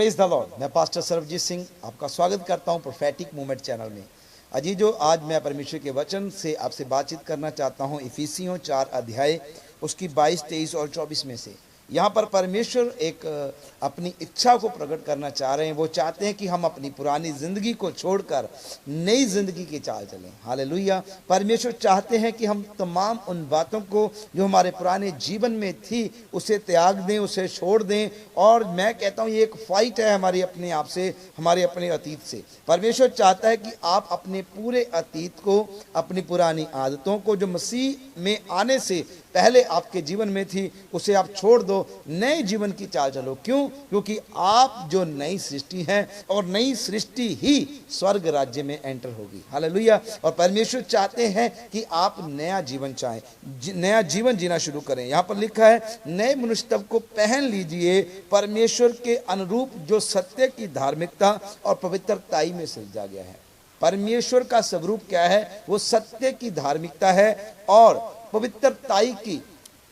Praise the Lord. मैं pastor Sarvjeet Singh आपका स्वागत करता हूं प्रोफेटिक मूवमेंट चैनल में। अजीजो, आज मैं परमेश्वर के वचन से आपसे बातचीत करना चाहता हूं इफिसियों 4 अध्याय उसकी 22, 23 और 24 में से। यहाँ पर परमेश्वर एक अपनी इच्छा को प्रकट करना चाह रहे हैं। वो चाहते हैं कि हम अपनी पुरानी जिंदगी को छोड़कर नई जिंदगी की चाल चलें। हालेलुया। परमेश्वर चाहते हैं कि हम तमाम उन बातों को जो हमारे पुराने जीवन में थी उसे त्याग दें, उसे छोड़ दें। और मैं कहता हूँ ये एक फाइट है हमारी अपने आप से, हमारे अपने अतीत से। परमेश्वर चाहता है कि आप अपने पूरे अतीत को, अपनी पुरानी आदतों को जो मसीह में आने से पहले आपके जीवन में थी, उसे आप छोड़ दो, नए जीवन की चाल चलो। क्यों? क्योंकि आप जो नई सृष्टि हैं और नई सृष्टि ही स्वर्ग राज्य में एंटर होगी। हालेलुया। और परमेश्वर चाहते हैं कि आप नया जीवन चाहें, नया जीवन जीना शुरू करें। यहाँ पर लिखा है, नए मनुष्य तब को पहन लीजिए परमेश्वर के अनुरूप जो सत्य की धार्मिकता और पवित्रताई में सजा गया है। परमेश्वर का स्वरूप क्या है? वो सत्य की धार्मिकता है और पवित्रताई की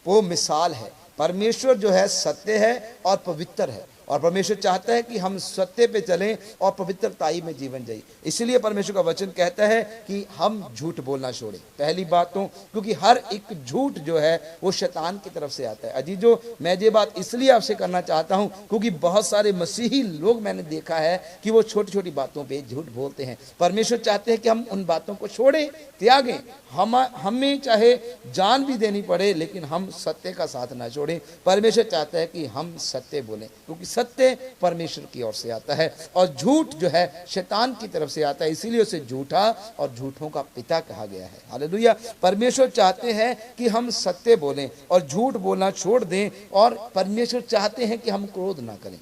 वो मिसाल है। परमेश्वर जो है सत्य है और पवित्र है, और परमेश्वर चाहता है कि हम सत्य पे चलें और पवित्रताई में जीवन जिए। इसलिए परमेश्वर का वचन कहता है कि हम झूठ बोलना छोड़ें। पहली बात तो क्योंकि हर एक झूठ जो है वो शैतान की तरफ से आता है। अजीजो, मैं ये बात इसलिए आपसे करना चाहता हूं क्योंकि बहुत सारे मसीही लोग मैंने देखा है कि वो छोटी छोटी बातों पे झूठ बोलते हैं। परमेश्वर चाहते हैं कि हम उन बातों को छोड़ें, त्यागें। हमें चाहे जान भी देनी पड़े लेकिन हम सत्य का साथ ना छोड़ें। परमेश्वर चाहता है कि हम सत्य बोलें, क्योंकि सत्य परमेश्वर की ओर से आता है और झूठ जो है शैतान की तरफ से आता है। इसीलिए उसे झूठा और झूठों का पिता कहा गया है। हालेलुया। परमेश्वर चाहते हैं कि हम सत्य बोलें और झूठ बोलना छोड़ दें। और परमेश्वर चाहते हैं कि हम क्रोध ना करें।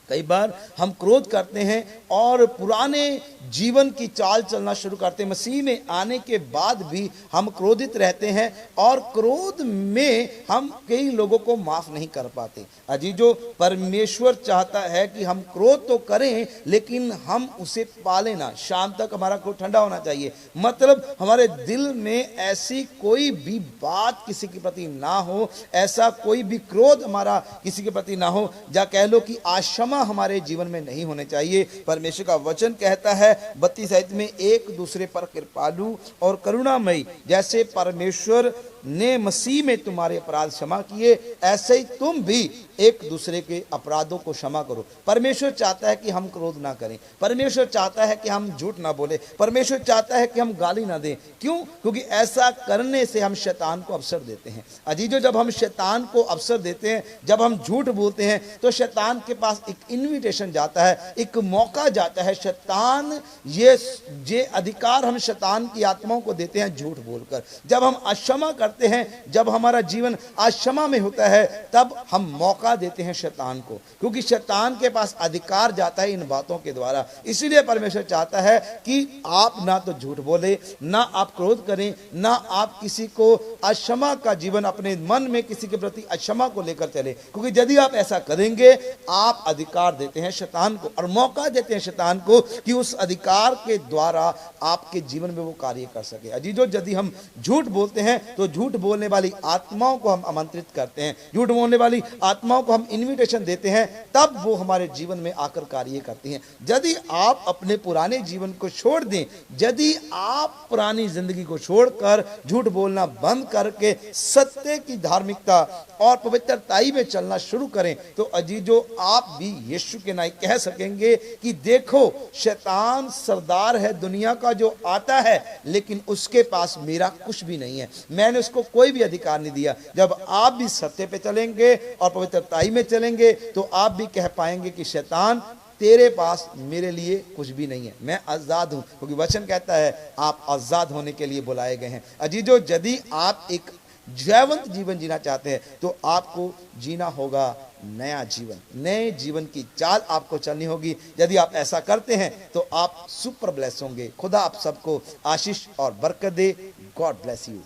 कई बार हम क्रोध करते हैं और पुराने जीवन की चाल चलना शुरू करते हैं। मसीह में आने के बाद भी हम क्रोधित रहते हैं और क्रोध में हम कई लोगों को माफ नहीं कर पाते। अजीजो, परमेश्वर चाहता है कि हम क्रोध तो करें लेकिन हम उसे पालें ना। शाम तक हमारा क्रोध ठंडा होना चाहिए। मतलब हमारे दिल में ऐसी कोई भी बात किसी के प्रति ना हो, ऐसा कोई भी क्रोध हमारा किसी के प्रति ना हो, या कह लो कि आशमा हमारे जीवन में नहीं होने चाहिए। परमेश्वर का वचन कहता है 32 आयत में, एक दूसरे पर कृपालु और करुणामयी जैसे परमेश्वर ने मसीह में तुम्हारे अपराध क्षमा किए, ऐसे ही तुम भी एक दूसरे के अपराधों को क्षमा करो। परमेश्वर चाहता है कि हम क्रोध ना करें। परमेश्वर चाहता है कि हम झूठ ना बोले। परमेश्वर चाहता है कि हम गाली ना दें। क्यों? क्योंकि ऐसा करने से हम शैतान को अवसर देते हैं। अजीजो, जब हम शैतान को अवसर देते हैं, जब हम झूठ बोलते हैं, तो शैतान के पास एक इन्विटेशन जाता है, एक मौका जाता है। शैतान ये अधिकार हम शैतान की आत्माओं को देते हैं झूठ बोलकर। जब हम अक्षमा करते हैं, जब हमारा जीवन अक्षमा में होता है, तब हम मौका देते हैं शैतान को, क्योंकि शैतान के पास अधिकार जाता है इन बातों के द्वारा। इसीलिए परमेश्वर चाहता है कि आप ना तो झूठ बोले, ना आप क्रोध करें, ना आप किसी को अक्षमा का जीवन, अपने मन में किसी के प्रति अक्षमा को लेकर चले। क्योंकि यदि आप ऐसा करेंगे, आप अधिकार देते हैं शैतान को और मौका देते हैं शैतान को कि उस अधिकार के द्वारा आपके जीवन में वो कार्य कर सके। अजीजो, यदि हम झूठ बोलते हैं तो झूठ बोलने वाली आत्माओं को हम आमंत्रित करते हैं, झूठ बोलने वाली आत्माओं को हम इनविटेशन देते हैं, तब वो हमारे जीवन में आकर कार्य करती हैं। यदि आप अपने पुराने जीवन को छोड़ दें, यदि आप पुरानी जिंदगी को छोड़कर झूठ बोलना बंद करके सत्य की धार्मिकता और पवित्रताई में चलना शुरू करें, तो अजीजो, आप भी यीशु के नाम कह सकेंगे कि देखो, शैतान सरदार है दुनिया का जो आता है, लेकिन उसके पास मेरा कुछ भी नहीं है, मैंने उसको कोई भी अधिकार नहीं दिया। जब आप भी सत्य पे चलेंगे और पवित्रताई में चलेंगे, तो आप भी कह पाएंगे कि शैतान, तेरे पास मेरे लिए कुछ भी नहीं है, मैं आजाद हूं, क्योंकि वचन कहता है आप आजाद होने के लिए बुलाए गए हैं। अजीजो, यदि आप एक जयवंत जीवन जीना चाहते हैं, तो आपको जीना होगा नया जीवन, नए जीवन की चाल आपको चलनी होगी। यदि आप ऐसा करते हैं तो आप सुपर ब्लेस होंगे। खुदा आप सबको आशीष और बरकत दे। God bless you.